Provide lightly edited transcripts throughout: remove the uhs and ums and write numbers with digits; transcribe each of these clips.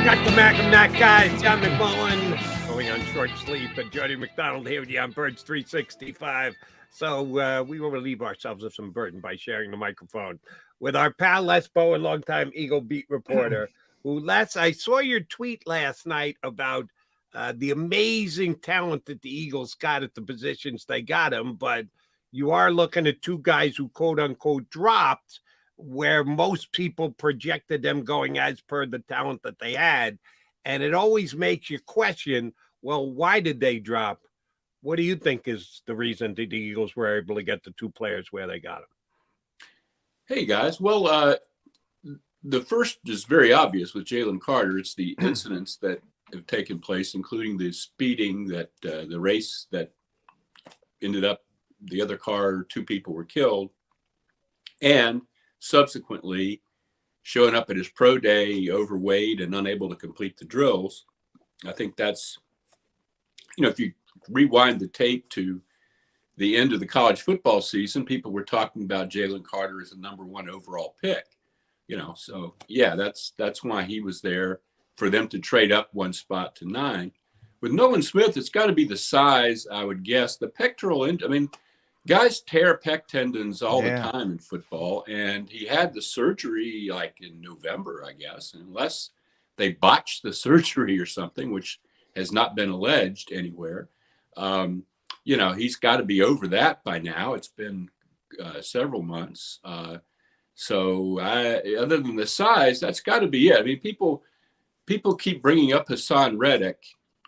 Got the Mac and Mac guys, John McMullen, going on short sleep, and Jody McDonald here with you on Birds 365. So we will relieve ourselves of some burden by sharing the microphone with our pal Les Bowen, longtime Eagle beat reporter. Who, Les, I saw your tweet last night about the amazing talent that the Eagles got at the positions they got them, but you are looking at two guys who quote unquote dropped, where most people projected them going as per the talent that they had. And it always makes you question, well, why did they drop? What do you think is the reason the Eagles were able to get the two players where they got them? Hey, guys. Well, the first is very obvious with Jalen Carter. It's the incidents that have taken place, including the speeding, that the race that ended up the other car, two people were killed, and subsequently showing up at his pro day overweight and unable to complete the drills. I think that's, if you rewind the tape to the end of the college football season, people were talking about Jalen Carter as a number one overall pick, so yeah, that's why he was there, for them to trade up one spot to 9. With Nolan Smith, it's got to be the size, I would guess. The pectoral guys tear pec tendons all the time in football, and he had the surgery like in November, I guess, unless they botched the surgery or something, which has not been alleged anywhere. He's got to be over that by now. It's been several months. So other than the size, that's got to be it. I mean, people keep bringing up Hassan Reddick,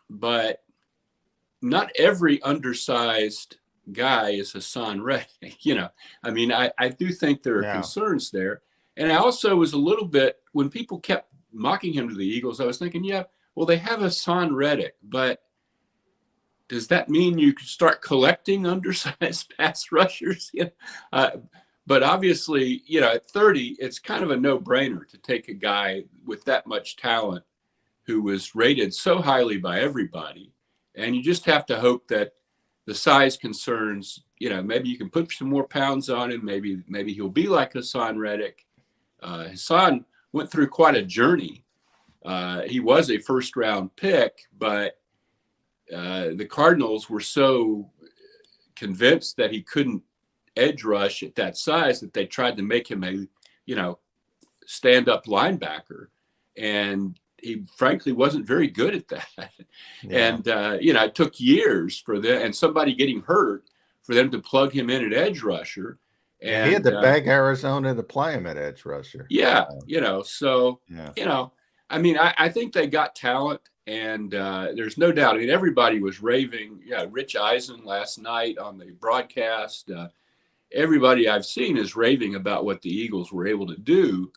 but not every undersized guy is Hassan Reddick. I do think there are concerns there. And I also was a little bit, when people kept mocking him to the Eagles, I was thinking, they have Hassan Reddick, but does that mean you could start collecting undersized pass rushers? But obviously, at 30, it's kind of a no-brainer to take a guy with that much talent who was rated so highly by everybody. And you just have to hope that the size concerns, maybe you can put some more pounds on him. Maybe he'll be like Hassan Reddick. Hassan went through quite a journey. He was a first-round pick, but the Cardinals were so convinced that he couldn't edge rush at that size that they tried to make him a, stand-up linebacker. And he frankly wasn't very good at that. And, it took years for them and somebody getting hurt for them to plug him in at edge rusher. And he had to beg Arizona to play him at edge rusher. I think they got talent, and there's no doubt. Everybody was raving. Rich Eisen last night on the broadcast. Everybody I've seen is raving about what the Eagles were able to do.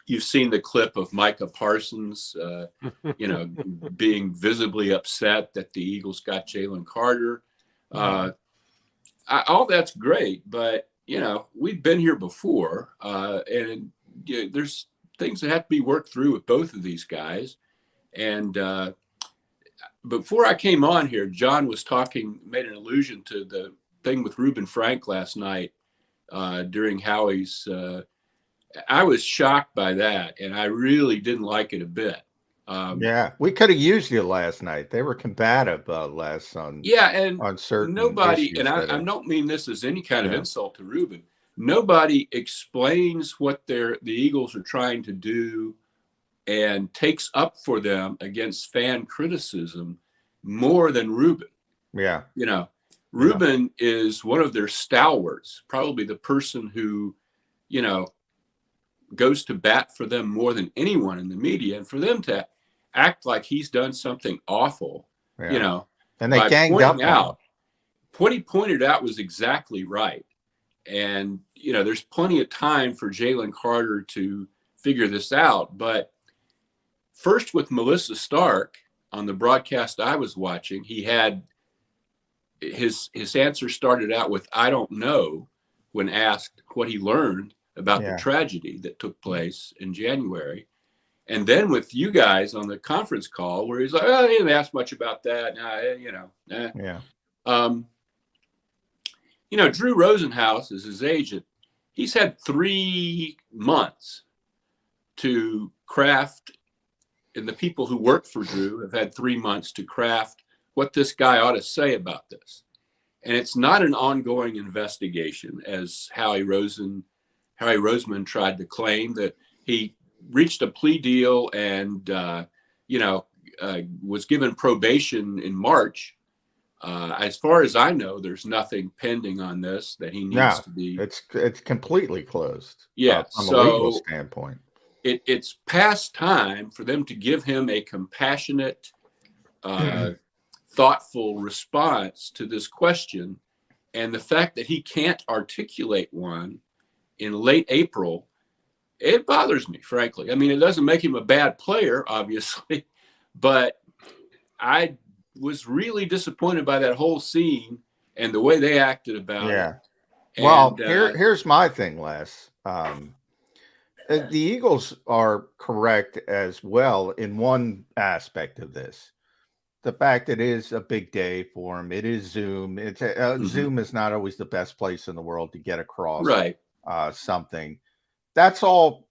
You've seen the clip of Micah Parsons, being visibly upset that the Eagles got Jalen Carter. All that's great, but, we've been here before, and there's things that have to be worked through with both of these guys. And before I came on here, John was made an allusion to the thing with Reuben Frank last night during Howie's. I was shocked by that, and I really didn't like it a bit. We could have used you last night. They were combative last on certain nobody, issues, and I don't mean this as any kind of insult to Reuben. Nobody explains what the Eagles are trying to do and takes up for them against fan criticism more than Reuben. Reuben is one of their stalwarts, probably the person who, goes to bat for them more than anyone in the media, and for them to act like he's done something awful, and they ganged up out. What he pointed out was exactly right. And, there's plenty of time for Jalen Carter to figure this out. But first, with Melissa Stark on the broadcast I was watching, he had his answer started out with, "I don't know," when asked what he learned about the tragedy that took place in January. And then with you guys on the conference call where he's like, "Oh, he didn't ask much about that." Drew Rosenhaus is his agent. He's had 3 months to craft, and the people who work for Drew have had 3 months to craft what this guy ought to say about this. And it's not an ongoing investigation, as Howie Roseman tried to claim, that he reached a plea deal and, was given probation in March. As far as I know, there's nothing pending on this that he needs to be. It's completely closed. Yeah, from a legal standpoint. It's past time for them to give him a compassionate, thoughtful response to this question. And the fact that he can't articulate one in late April, it bothers me, frankly. I mean, it doesn't make him a bad player, obviously, but I was really disappointed by that whole scene and the way they acted about it. And, well, here's my thing, Les. The Eagles are correct as well in one aspect of this. The fact that it is a big day for him. It is Zoom. Zoom is not always the best place in the world to get across something. That's all,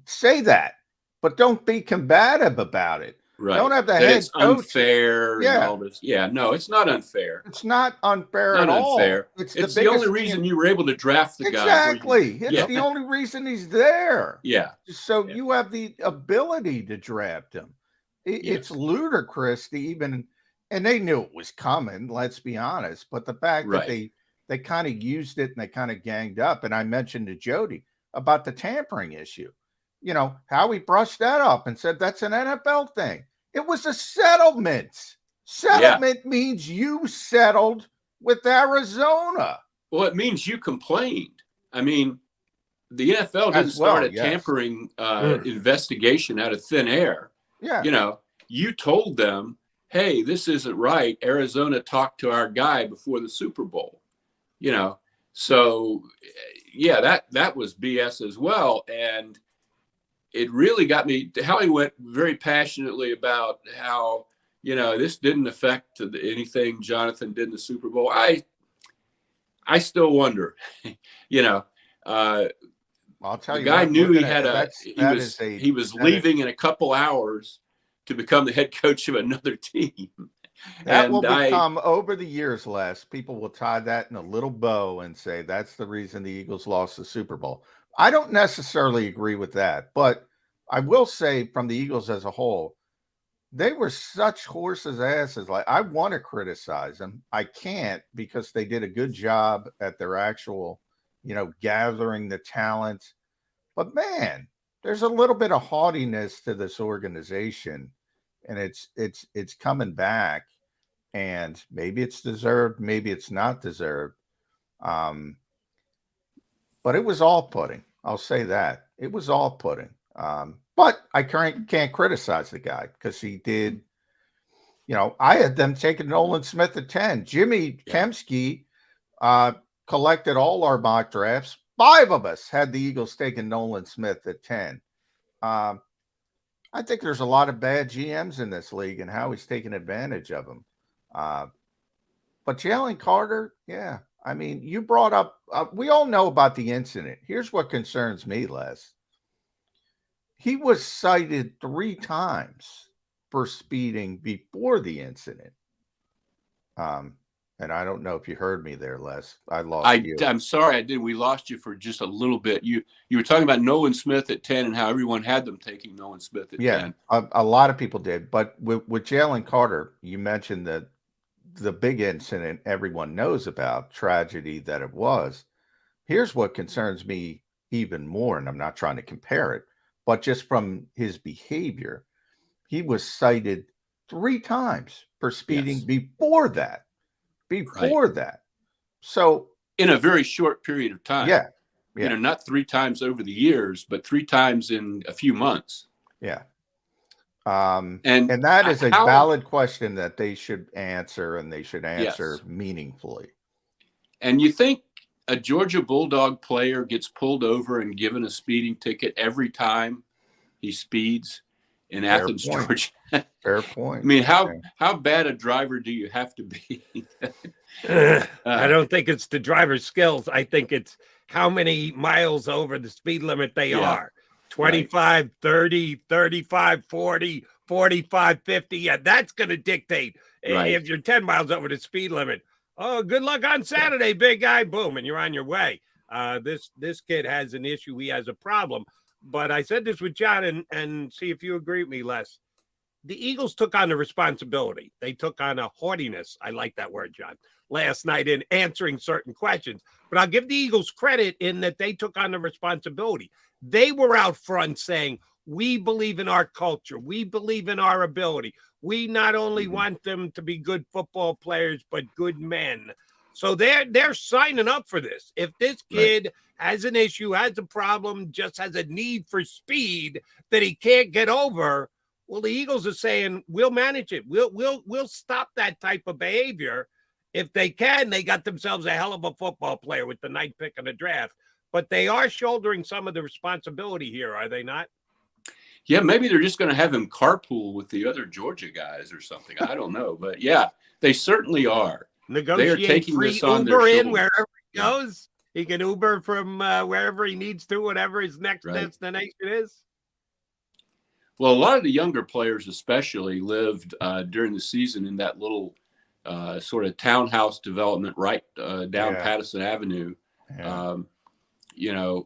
say that, but don't be combative about it. Right. Don't have the that head it's coach. Unfair and all this. Yeah, no, it's not unfair. It's not unfair at all. It's the only reason you were able to draft the guy. Exactly. It's the only reason he's there. Yeah. So you have the ability to draft him. It's ludicrous to even, and they knew it was coming, let's be honest. But the fact that they kind of used it and they kind of ganged up. And I mentioned to Jody about the tampering issue. Howie brushed that up and said that's an NFL thing. It was a settlement. Settlement means you settled with Arizona. Well, it means you complained. I mean, the NFL didn't start a tampering investigation out of thin air. Yeah. You told them, hey, this isn't right. Arizona talked to our guy before the Super Bowl. So that was BS as well. And it really got me. Howie went very passionately about how, this didn't affect anything Jonathan did in the Super Bowl. I still wonder, I'll tell the you, guy knew he had he was leaving in a couple hours to become the head coach of another team. That will become, over the years, Les, people will tie that in a little bow and say that's the reason the Eagles lost the Super Bowl. I don't necessarily agree with that, but I will say from the Eagles as a whole, they were such horses' asses. Like, I want to criticize them. I can't, because they did a good job at their actual, gathering the talent. But man, there's a little bit of haughtiness to this organization, and it's coming back. And maybe it's deserved, maybe it's not deserved. But it was off-putting. I'll say that. It was off-putting. But I can't criticize the guy because he did. I had them taking Nolan Smith at 10. Jimmy Kemsky collected all our mock drafts. 5 of us had the Eagles taking Nolan Smith at 10. I think there's a lot of bad GMs in this league and how he's taking advantage of them. But Jalen Carter, I mean, you brought up, we all know about the incident. Here's what concerns me, Les. He was cited 3 times for speeding before the incident. And I don't know if you heard me there, Les. I lost you. I'm sorry, I did. We lost you for just a little bit. You were talking about Nolan Smith at 10 and how everyone had them taking Nolan Smith at 10. A lot of people did. But with Jalen Carter, you mentioned that the big incident everyone knows about, tragedy that it was. Here's what concerns me even more, and I'm not trying to compare it, but just from his behavior, he was cited 3 times for speeding before that. So in a very short period of time. Yeah. Not 3 times over the years, but 3 times in a few months. Yeah. And that is a valid question that they should answer, and they should answer meaningfully. And you think a Georgia Bulldog player gets pulled over and given a speeding ticket every time he speeds in Athens, Georgia? Fair point. I mean, how bad a driver do you have to be? I don't think it's the driver's skills. I think it's how many miles over the speed limit they are. 25, 30, 35, 40, 45, 50. Yeah, that's going to dictate if you're 10 miles over the speed limit. Oh, good luck on Saturday, big guy. Boom, and you're on your way. This kid has an issue. He has a problem. But I said this with John, and see if you agree with me, Les. The Eagles took on the responsibility. They took on a haughtiness. I like that word, John, last night in answering certain questions. But I'll give the Eagles credit in that they took on the responsibility. They were out front saying, we believe in our culture. We believe in our ability. We not only want them to be good football players, but good men. So they're signing up for this. If this kid has an issue, has a problem, just has a need for speed that he can't get over, well, the Eagles are saying, we'll manage it. We'll stop that type of behavior. If they can, they got themselves a hell of a football player with the 9th pick of the draft. But they are shouldering some of the responsibility here, are they not? Yeah, maybe they're just going to have him carpool with the other Georgia guys or something. I don't know. But, yeah, they certainly are. Negotiate they are taking free this on Uber their in shoulders. wherever he goes. He can Uber from wherever he needs to, whatever his next destination is. Well, a lot of the younger players especially lived during the season in that little sort of townhouse development right down Patterson Avenue. Yeah.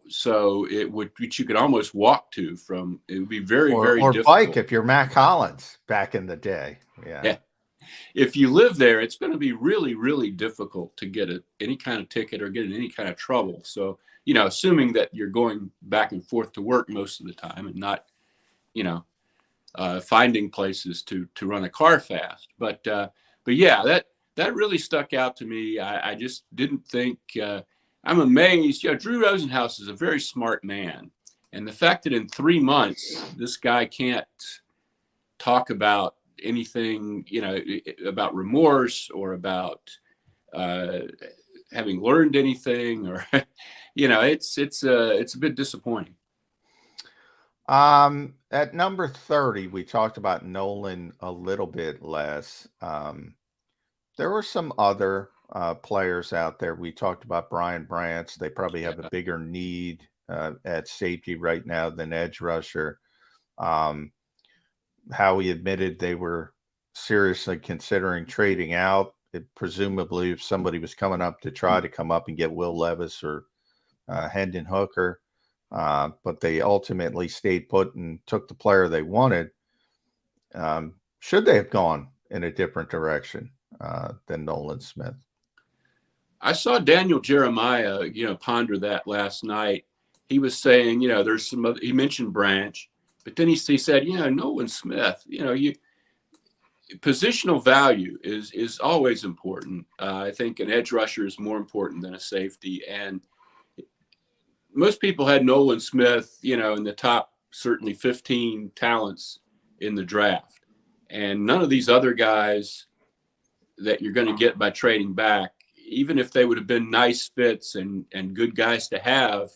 So which you could almost walk to from. It would be very difficult. Bike if you're Matt Collins back in the day. Yeah. If you live there, it's going to be really, really difficult to get any kind of ticket or get in any kind of trouble. So, assuming that you're going back and forth to work most of the time and not, finding places to run a car fast. But yeah, that really stuck out to me. I just didn't think. I'm amazed. Drew Rosenhaus is a very smart man, and the fact that in 3 months this guy can't talk about anything, about remorse or about having learned anything, or it's a bit disappointing. At number 30, we talked about Nolan a little bit less. There were some other players out there. We talked about Brian Branch. They probably have a bigger need at safety right now than edge rusher. Howie admitted they were seriously considering trading out. Presumably, if somebody was coming up to try to come up and get Will Levis or Hendon Hooker, but they ultimately stayed put and took the player they wanted. Should they have gone in a different direction than Nolan Smith? I saw Daniel Jeremiah, ponder that last night. He was saying, there's some other, he mentioned Branch, but then he said, Nolan Smith, positional value is always important. I think an edge rusher is more important than a safety. And most people had Nolan Smith, in the top, certainly 15 talents in the draft. And none of these other guys that you're going to get by trading back, even if they would have been nice fits and good guys to have,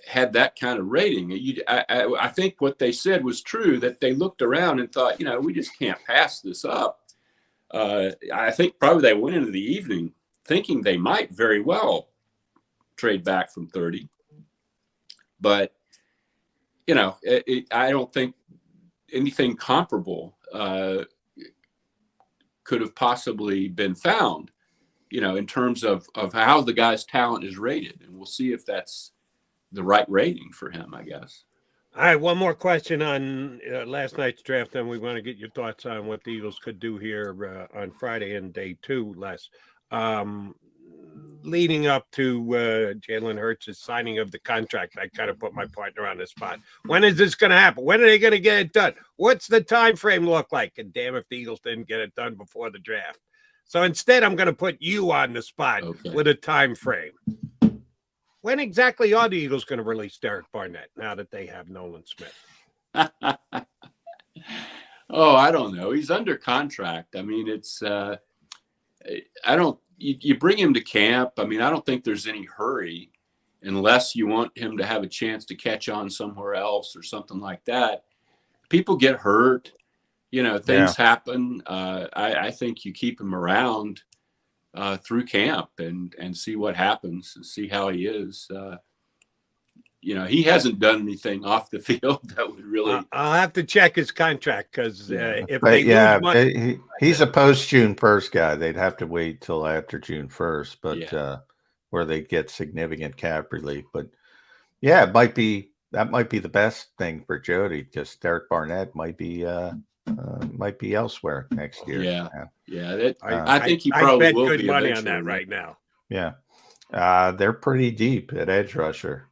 had that kind of rating. I think what they said was true, that they looked around and thought, we just can't pass this up. I think probably they went into the evening thinking they might very well trade back from 30. But, I don't think anything comparable could have possibly been found, in terms of how the guy's talent is rated. And we'll see if that's the right rating for him, I guess. All right, one more question on last night's draft, and we want to get your thoughts on what the Eagles could do here on Friday and day 2, Les. Leading up to Jalen Hurts' signing of the contract, I kind of put my partner on the spot. When is this going to happen? When are they going to get it done? What's the time frame look like? And damn if the Eagles didn't get it done before the draft. So instead, I'm going to put you on the spot with a time frame. When exactly are the Eagles going to release Derek Barnett now that they have Nolan Smith? Oh, I don't know. He's under contract. I mean, it's you bring him to camp. I mean, I don't think there's any hurry unless you want him to have a chance to catch on somewhere else or something like that. People get hurt. Things happen. I think you keep him around through camp and see what happens and see how he is. he hasn't done anything off the field that would really. I'll have to check his contract because if they lose money, he's a post June 1st guy. They'd have to wait till after June 1st, but where they get significant cap relief. But yeah, that might be the best thing for Jody, because Derek Barnett might be elsewhere next year. I think he probably will be money eventually. on that right now. Yeah. They're pretty deep at edge rusher,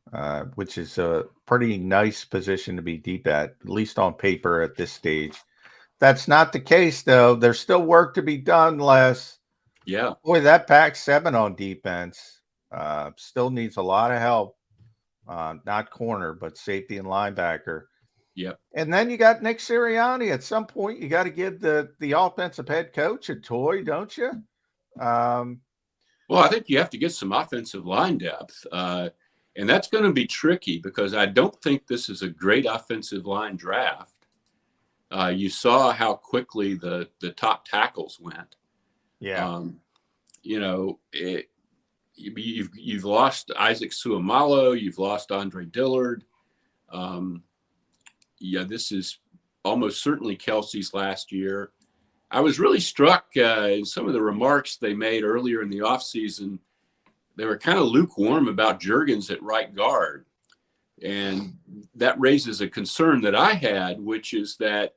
which is a pretty nice position to be deep at least on paper at this stage. That's not the case, though. There's still work to be done, Les. Yeah. Boy, that pack 7 on defense still needs a lot of help. Not corner, but safety and linebacker. Yep. And then you got Nick Sirianni. At some point, you got to give the offensive head coach a toy, don't you? Well, I think you have to get some offensive line depth. And that's going to be tricky because I don't think this is a great offensive line draft. You saw how quickly the top tackles went. Yeah. You've lost Isaac Suamalo. You've lost Andre Dillard. This is almost certainly Kelsey's last year. I was really struck in some of the remarks they made earlier in the offseason. They were kind of lukewarm about Juergens at right guard. And that raises a concern that I had, which is that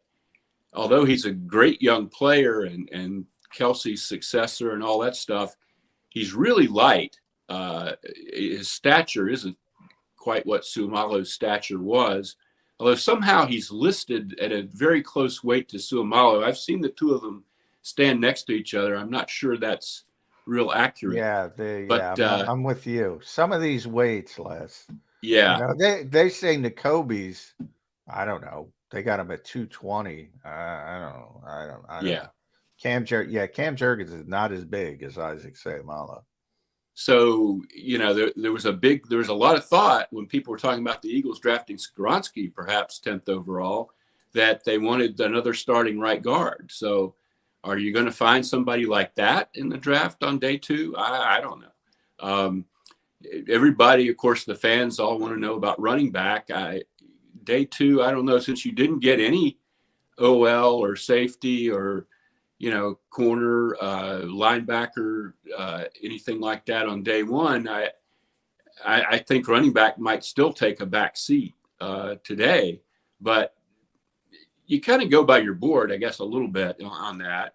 although he's a great young player and Kelsey's successor and all that stuff, he's really light. His stature isn't quite what Suamalo's stature was, although somehow he's listed at a very close weight to Suamalo. I've seen the two of them stand next to each other. I'm not sure that's real accurate. I'm with you. Some of these weights, Les. Yeah. They say Nakobe's, I don't know. They got him at 220. I don't know. Cam Juergens is not as big as Isaac Seumalo. So, there was a lot of thought when people were talking about the Eagles drafting Skoronski, perhaps 10th overall, that they wanted another starting right guard. So are you going to find somebody like that in the draft on day 2? I don't know. Everybody, of course, the fans all want to know about running back. Day 2, I don't know, since you didn't get any OL or safety or corner, linebacker, anything like that on day 1. I think running back might still take a back seat today, but you kind of go by your board, I guess, a little bit on that.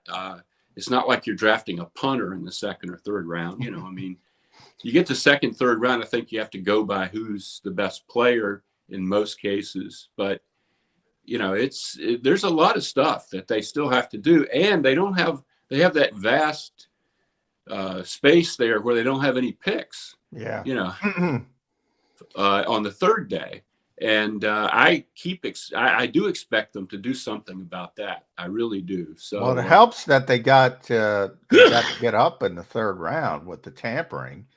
It's not like you're drafting a punter in the 2nd or 3rd round. You get to 2nd, 3rd round, I think you have to go by who's the best player in most cases, but there's a lot of stuff that they still have to do, and they have that vast space there where they don't have any picks. Yeah. On the 3rd day, and I do expect them to do something about that. I really do. So it helps that they got to get up in the 3rd round with the tampering.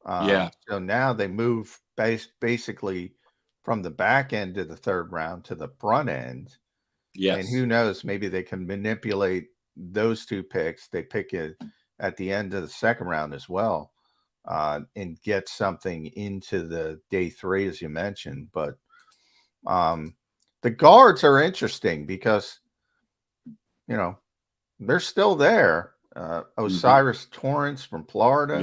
So now they move basically from the back end of the 3rd round to the front end. Yes. And who knows, maybe they can manipulate those 2 picks. They pick it at the end of the 2nd round as well, and get something into the day 3, as you mentioned. But the guards are interesting because, they're still there. Osiris Torrance from Florida.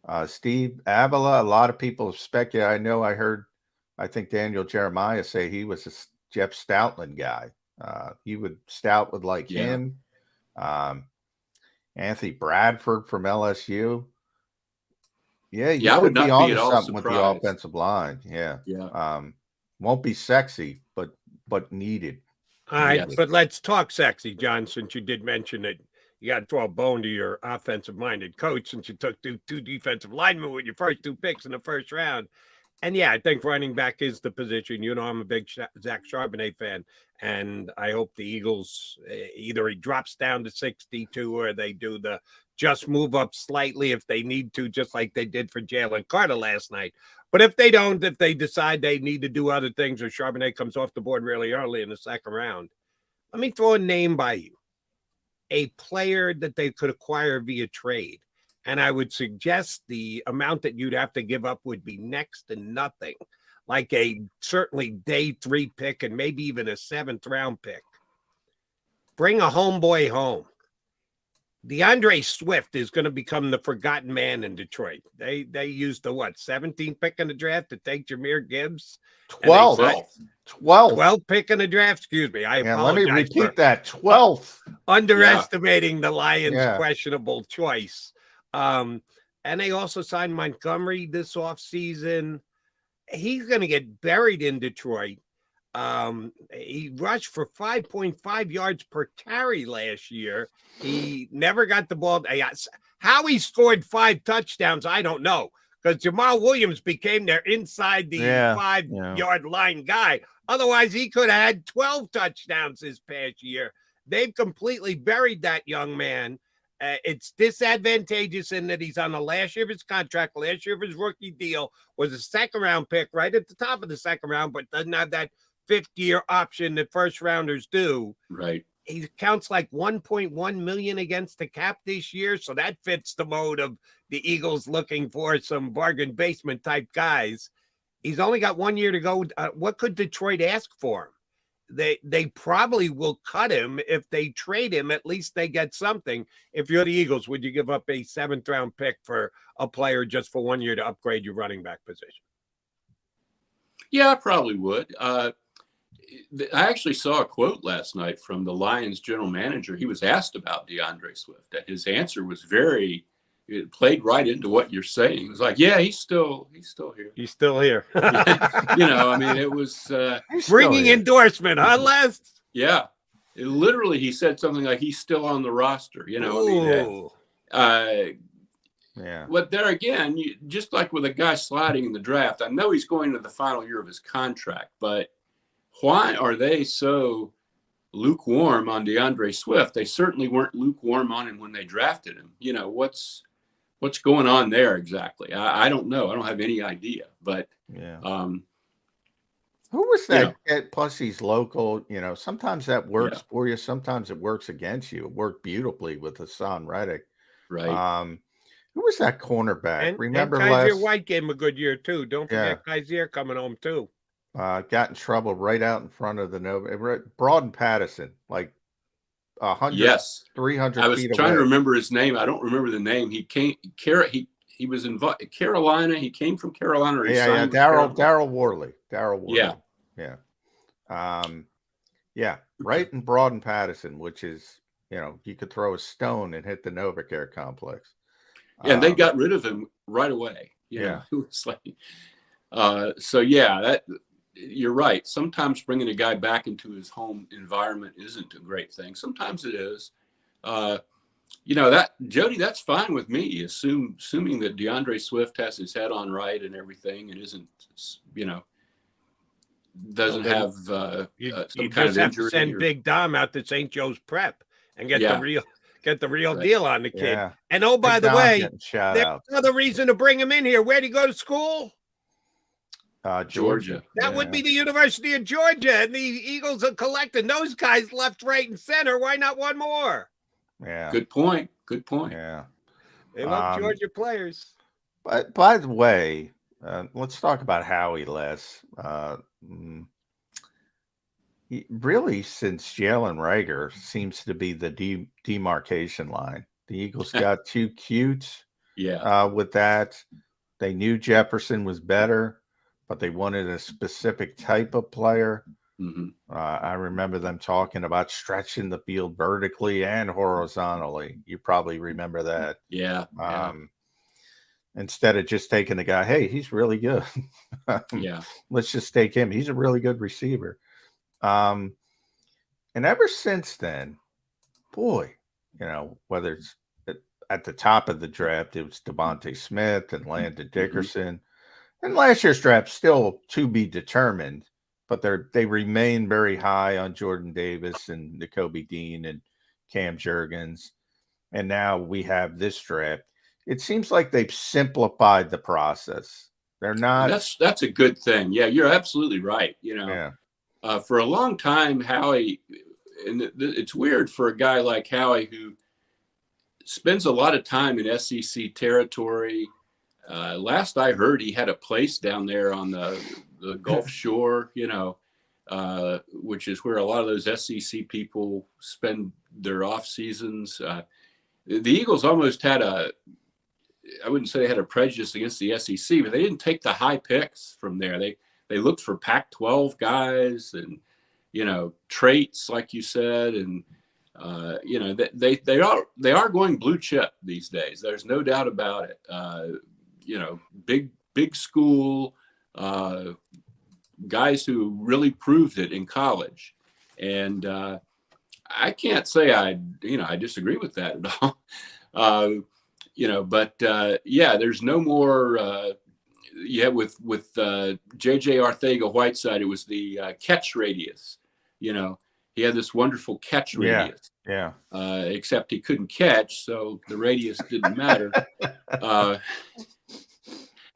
Yeah. Steve Avila. A lot of people have speculated. I think Daniel Jeremiah say he was a Jeff Stoutland guy. Stout would like him. Anthony Bradford from LSU. I would not be at all something with the offensive line. Won't be sexy, but needed. All right, but let's talk sexy, John, since you did mention it. You got to throw a bone to your offensive-minded coach since you took two defensive linemen with your first 2 picks in the 1st round. And I think running back is the position. I'm a big Zach Charbonnet fan, and I hope the Eagles either he drops down to 62 or they do the just move up slightly if they need to, just like they did for Jalen Carter last night. But if they don't, if they decide they need to do other things or Charbonnet comes off the board really early in the 2nd round, let me throw a name by you, a player that they could acquire via trade. And I would suggest the amount that you'd have to give up would be next to nothing. like a certainly day 3 pick and maybe even a 7th round pick. Bring a homeboy home. DeAndre Swift is going to become the forgotten man in Detroit. They used the 17th pick in the draft to take Jahmyr Gibbs. 12th pick in the draft. Excuse me. I apologize. Let me repeat that. 12th. Underestimating the Lions' questionable choice. And they also signed Montgomery this offseason. He's going to get buried in Detroit. He rushed for 5.5 yards per carry last year. He never got the ball. How he scored 5 touchdowns, I don't know, because Jamal Williams became their inside the 5-yard line guy. Otherwise, he could have had 12 touchdowns this past year. They've completely buried that young man. It's disadvantageous in that he's on the last year of his contract. Last year of his rookie deal was a 2nd-round pick right at the top of the 2nd round, but doesn't have that 5th-year option that first-rounders do. Right. He counts like $1.1 million against the cap this year, so that fits the mode of the Eagles looking for some bargain basement type guys. He's only got 1 year to go. What could Detroit ask for him? They probably will cut him. If they trade him, at least they get something. If you're the Eagles, would you give up a 7th round pick for a player just for 1 year to upgrade your running back position? Yeah, I probably would. I actually saw a quote last night from the Lions general manager. He was asked about DeAndre Swift, and his answer was it played right into what you're saying. It was like, yeah, he's still here. He's still here. I mean, it was ringing endorsement, huh, Les? Yeah. Literally, he said something like he's still on the roster. But there again, just like with a guy sliding in the draft, I know he's going to the final year of his contract, but why are they so lukewarm on DeAndre Swift? They certainly weren't lukewarm on him when they drafted him. What's going on there exactly? I don't know. I don't have any idea. But who was that? Plus, he's local. Sometimes that works for you. Sometimes it works against you. It worked beautifully with Hassan Reddick. Right. Who was that cornerback? Remember, Kaiser White gave him a good year too. Don't forget Kaiser coming home too. Got in trouble right out in front of the Nova. Broad and Patterson, like 300 I was feet trying away. to remember his name. I don't remember the name. He was in Carolina. He came from Carolina. Daryl Worley. Right in Broad and Patterson, which is, you could throw a stone and hit the NovaCare complex. Yeah, and they got rid of him right away. It was like, that. You're right. Sometimes bringing a guy back into his home environment isn't a great thing. Sometimes it is. That Jody, that's fine with me. Assuming that DeAndre Swift has his head on right and everything, and isn't, doesn't have some kind of injury. Send Big Dom out to St. Joe's Prep and get the real deal on the kid. Yeah. And by the way, there's another reason to bring him in here. Where'd he go to school? Georgia. That would be the University of Georgia, and the Eagles are collecting those guys left, right, and center. Why not one more? Yeah. Good point. Yeah. They love Georgia players. But by the way, let's talk about Howie, Les. Really, since Jalen Reagor seems to be the demarcation line. The Eagles got too cute with that. They knew Jefferson was better, but they wanted a specific type of player. Mm-hmm. I remember them talking about stretching the field vertically and horizontally. You probably remember that. Yeah. Instead of just taking the guy, hey, he's really good. Let's just take him. He's a really good receiver. And ever since then, boy, whether it's at the top of the draft, it was Devontae Smith and Landon Dickerson. And last year's draft still to be determined, but they remain very high on Jordan Davis and Nakobe Dean and Cam Jurgens. And now we have this draft. It seems like they've simplified the process. They're not. That's a good thing. Yeah, you're absolutely right. For a long time, Howie, and it's weird for a guy like Howie who spends a lot of time in SEC territory. Last I heard, he had a place down there on the the Gulf Shore, which is where a lot of those SEC people spend their off seasons. The Eagles almost had I wouldn't say they had a prejudice against the SEC, but they didn't take the high picks from there. They looked for Pac-12 guys and, traits, like you said. And, they are going blue chip these days. There's no doubt about it. Big school, guys who really proved it in college. And I can't say I disagree with that at all. There's no more. With J.J. Arcega-Whiteside, it was the catch radius. He had this wonderful catch radius. Yeah. Except he couldn't catch, so the radius didn't matter.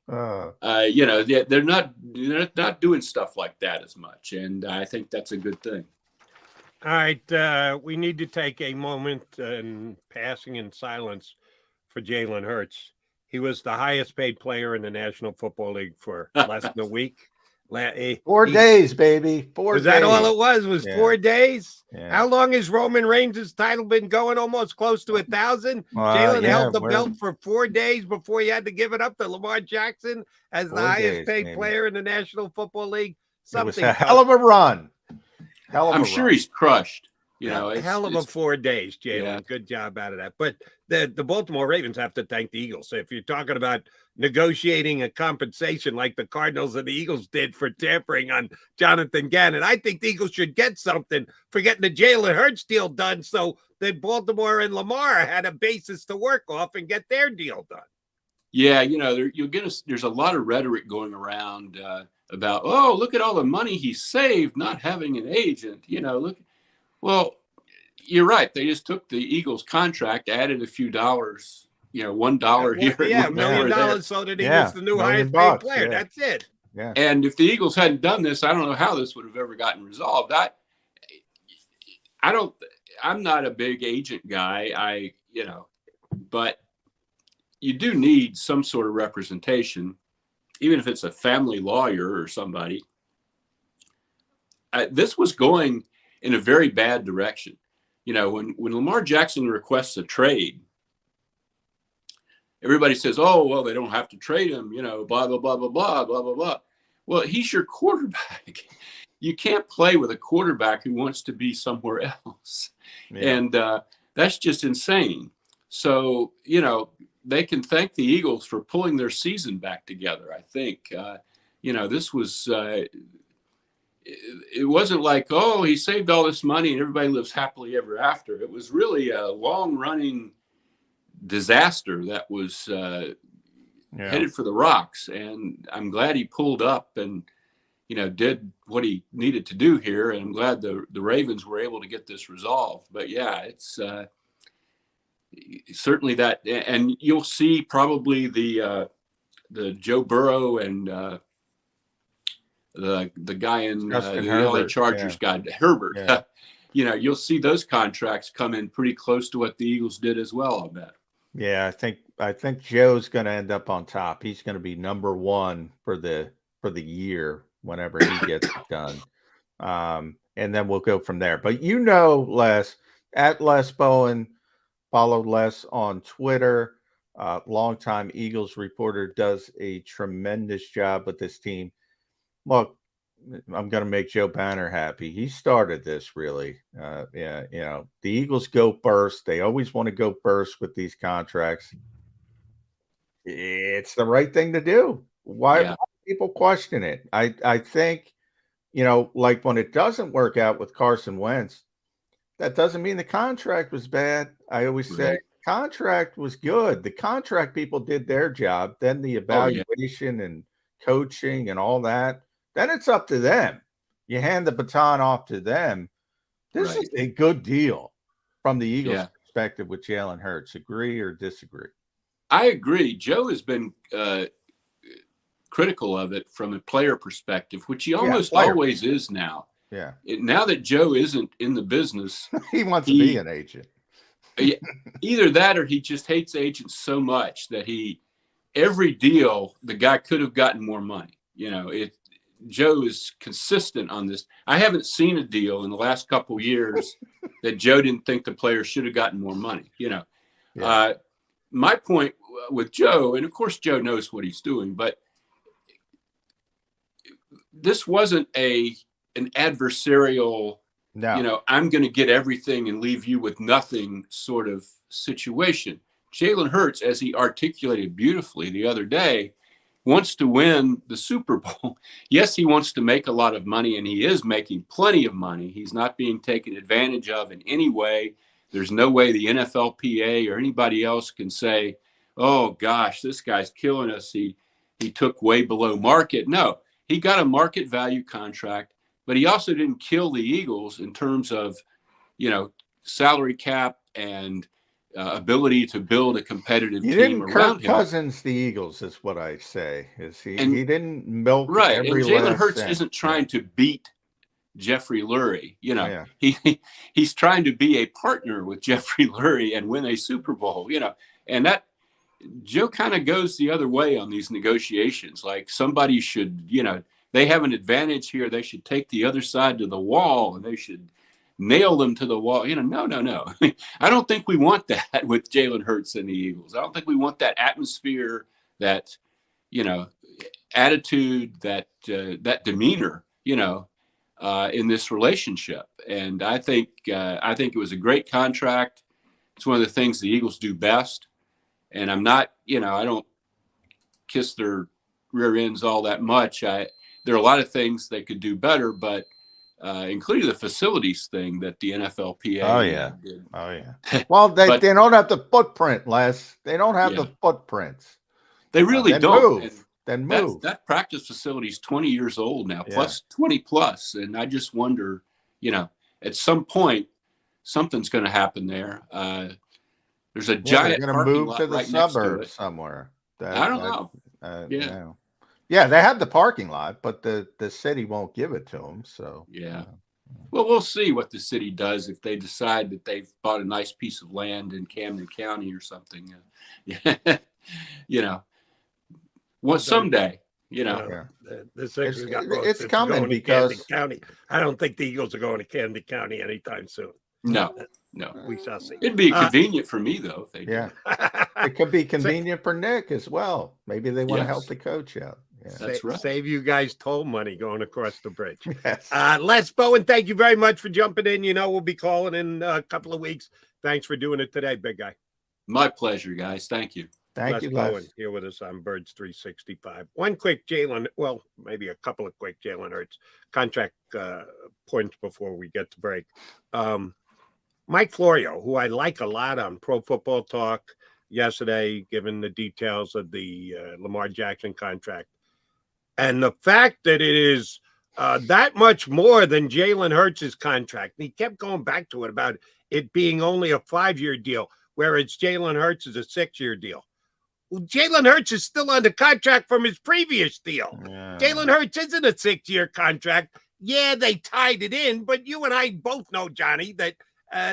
They're not doing stuff like that as much, and I think that's a good thing. All right, we need to take a moment and passing in silence for Jalen Hurts. He was the highest paid player in the National Football League for less than a week. 4 days, baby. 4 days. Was that all it was? Was 4 days? Yeah. How long has Roman Reigns' title been going? Almost close to 1,000. Jalen held the belt for 4 days before he had to give it up to Lamar Jackson as the highest paid player in the National Football League. It was a hell of a run. I'm sure he's crushed. Hell of a 4 days, Jalen. Yeah. Good job out of that. But the Baltimore Ravens have to thank the Eagles. So if you're talking about negotiating a compensation like the Cardinals and the Eagles did for tampering on Jonathan Gannon, I think the Eagles should get something for getting the Jalen Hurts deal done so that Baltimore and Lamar had a basis to work off and get their deal done. Yeah, there's a lot of rhetoric going around about, look at all the money he saved not having an agent. Well, you're right. They just took the Eagles contract, added a few dollars, $1 here. $1 million so that he was the new highest paid player. Yeah. That's it. Yeah. And if the Eagles hadn't done this, I don't know how this would have ever gotten resolved. I'm not a big agent guy. But you do need some sort of representation, even if it's a family lawyer or somebody. This was going in a very bad direction. When Lamar Jackson requests a trade, everybody says, they don't have to trade him, blah, blah, blah, blah, blah, blah, blah, blah. Well, he's your quarterback. You can't play with a quarterback who wants to be somewhere else. Yeah. And that's just insane. So, they can thank the Eagles for pulling their season back together, I think. This was it wasn't like, he saved all this money and everybody lives happily ever after. It was really a long-running disaster that was headed for the rocks. And I'm glad he pulled up and, did what he needed to do here. And I'm glad the Ravens were able to get this resolved. But, yeah, it's certainly that. And you'll see probably the Joe Burrow and the guy in the LA Chargers guy, Herbert. Yeah. You'll see those contracts come in pretty close to what the Eagles did as well, I bet. Yeah, I think Joe's going to end up on top. He's going to be number one for the year whenever he gets it done. And then we'll go from there. But Les, at Les Bowen, follow Les on Twitter. Longtime Eagles reporter, does a tremendous job with this team. Look, I'm going to make Joe Banner happy. He started this really. The Eagles go first. They always want to go first with these contracts. It's the right thing to do. Why do people question it? I think, like when it doesn't work out with Carson Wentz, that doesn't mean the contract was bad. I always say contract was good. The contract people did their job. Then the evaluation and coaching and all that. Then it's up to them. You hand the baton off to them. This is a good deal from the Eagles' perspective with Jalen Hurts. Agree or disagree? I agree. Joe has been critical of it from a player perspective, which he almost always is now. Yeah. Now that Joe isn't in the business, he wants to be an agent. Either that or he just hates agents so much that every deal, the guy could have gotten more money. Joe is consistent on this. I haven't seen a deal in the last couple of years that Joe didn't think the player should have gotten more money. My point with Joe, and of course Joe knows what he's doing, but this wasn't an adversarial, I'm going to get everything and leave you with nothing sort of situation. Jalen Hurts, as he articulated beautifully the other day, wants to win the Super Bowl. Yes, he wants to make a lot of money, and he is making plenty of money. He's not being taken advantage of in any way. There's no way the NFLPA or anybody else can say, oh, gosh, this guy's killing us. He took way below market. No, he got a market value contract, but he also didn't kill the Eagles in terms of, salary cap and ability to build a competitive team around him. Cousins the Eagles is what I say. He didn't milk right. Every and Jalen Hurts cent. Isn't trying to beat Jeffrey Lurie. He's trying to be a partner with Jeffrey Lurie and win a Super Bowl. And that Joe kind of goes the other way on these negotiations. Like somebody should, they have an advantage here. They should take the other side to the wall and they should nail them to the wall. No. I don't think we want that with Jalen Hurts and the Eagles. I don't think we want that atmosphere, that, attitude, that demeanor, in this relationship. And I think it was a great contract. It's one of the things the Eagles do best. And I'm not, I don't kiss their rear ends all that much. There are a lot of things they could do better, but including the facilities thing that the NFLPA did. Oh, yeah. Well, they don't have the footprint, Les. They don't have the footprints. They really don't. Move. That practice facility is 20 years old now, plus 20 plus. And I just wonder, at some point, something's going to happen there. There's a giant parking lot right next to it. They're going to move to the suburbs somewhere. I don't know. Yeah, they have the parking lot, but the city won't give it to them. So well, we'll see what the city does if they decide that they've bought a nice piece of land in Camden County or something. Well, someday. The Sixers got it's coming because County. I don't think the Eagles are going to Camden County anytime soon. No. We shall see. It'd be convenient for me, though. If they did. It could be convenient for Nick as well. Maybe they want to help the coach out. Yeah. That's right. Save you guys toll money going across the bridge. Yes. Les Bowen, thank you very much for jumping in. We'll be calling in a couple of weeks. Thanks for doing it today, big guy. My pleasure, guys. Thank you. Thank you, Les Bowen, here with us on Birds 365. One quick maybe a couple of quick Jalen Hurts contract points before we get to break. Mike Florio, who I like a lot on Pro Football Talk yesterday, given the details of the Lamar Jackson contract. And the fact that it is that much more than Jalen Hurts' contract. And he kept going back to it about it being only a 5-year deal, whereas Jalen Hurts is a 6-year deal. Well, Jalen Hurts is still under contract from his previous deal. Yeah. Jalen Hurts isn't a 6-year contract. Yeah, they tied it in, but you and I both know, Johnny, that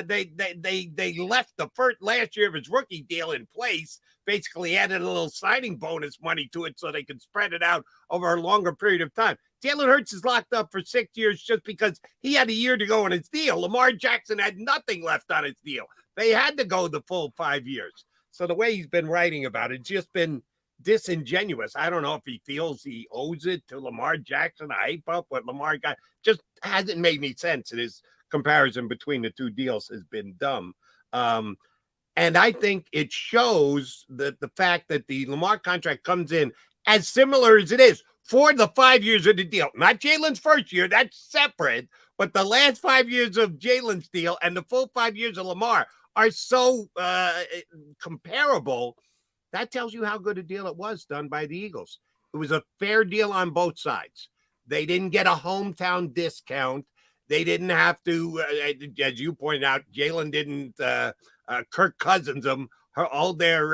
they left the last year of his rookie deal in place, basically added a little signing bonus money to it so they could spread it out over a longer period of time. Jalen Hurts is locked up for 6 years just because he had a year to go on his deal. Lamar Jackson had nothing left on his deal. They had to go the full 5 years. So the way he's been writing about it, just been disingenuous. I don't know if he feels he owes it to Lamar Jackson to hype up what Lamar got. Just hasn't made any sense. And his comparison between the two deals has been dumb. And I think it shows that the fact that the Lamar contract comes in as similar as it is for the 5 years of the deal. Not Jalen's first year, that's separate, but the last 5 years of Jalen's deal and the full 5 years of Lamar are so comparable. That tells you how good a deal it was done by the Eagles. It was a fair deal on both sides. They didn't get a hometown discount. They didn't have to, as you pointed out, Jalen didn't Kirk Cousins them, hold their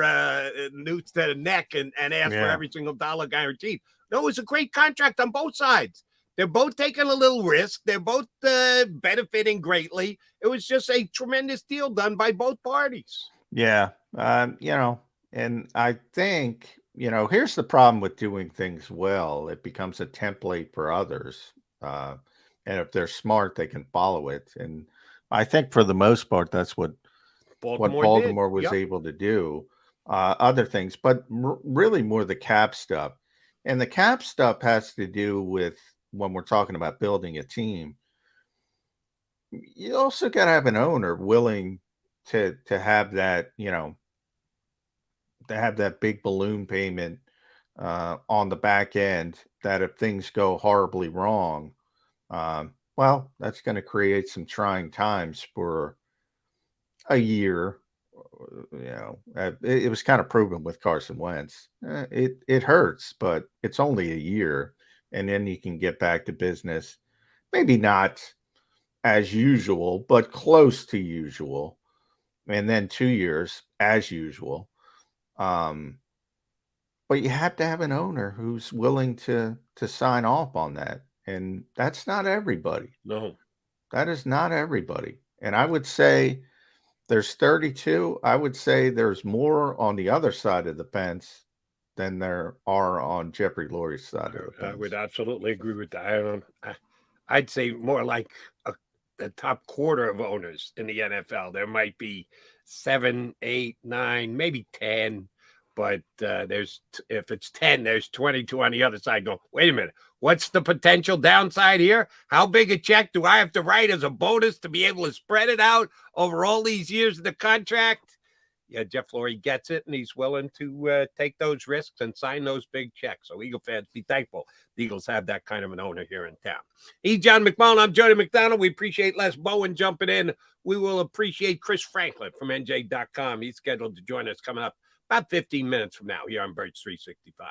noose to the neck and ask for every single dollar guaranteed. No, it was a great contract on both sides. They're both taking a little risk. They're both benefiting greatly. It was just a tremendous deal done by both parties. Yeah. And I think here's the problem with doing things well. It becomes a template for others. And if they're smart, they can follow it. And I think for the most part, that's what Baltimore was Yep. able to do. Other things, but really more the cap stuff. And the cap stuff has to do with when we're talking about building a team. You also got to have an owner willing to have that, to have that big balloon payment on the back end. That if things go horribly wrong, well, that's going to create some trying times for a year. It was kind of proven with Carson Wentz. It hurts, but it's only a year, and then you can get back to business. Maybe not as usual, but close to usual, and then 2 years as usual. But you have to have an owner who's willing to sign off on that, and that's not everybody. No, that is not everybody. And I would say there's 32. I would say there's more on the other side of the fence than there are on Jeffrey Lurie's side of the fence. I would absolutely agree with that. I'd say more like the top quarter of owners in the NFL. There might be 7, 8, 9, maybe 10. But if it's 10, there's 22 on the other side. Go, wait a minute. What's the potential downside here? How big a check do I have to write as a bonus to be able to spread it out over all these years of the contract? Yeah, Jeff Lurie gets it, and he's willing to take those risks and sign those big checks. So Eagle fans, be thankful the Eagles have that kind of an owner here in town. He's John McMullen. I'm Jody McDonald. We appreciate Les Bowen jumping in. We will appreciate Chris Franklin from NJ.com. He's scheduled to join us coming up about 15 minutes from now here on Birds 365.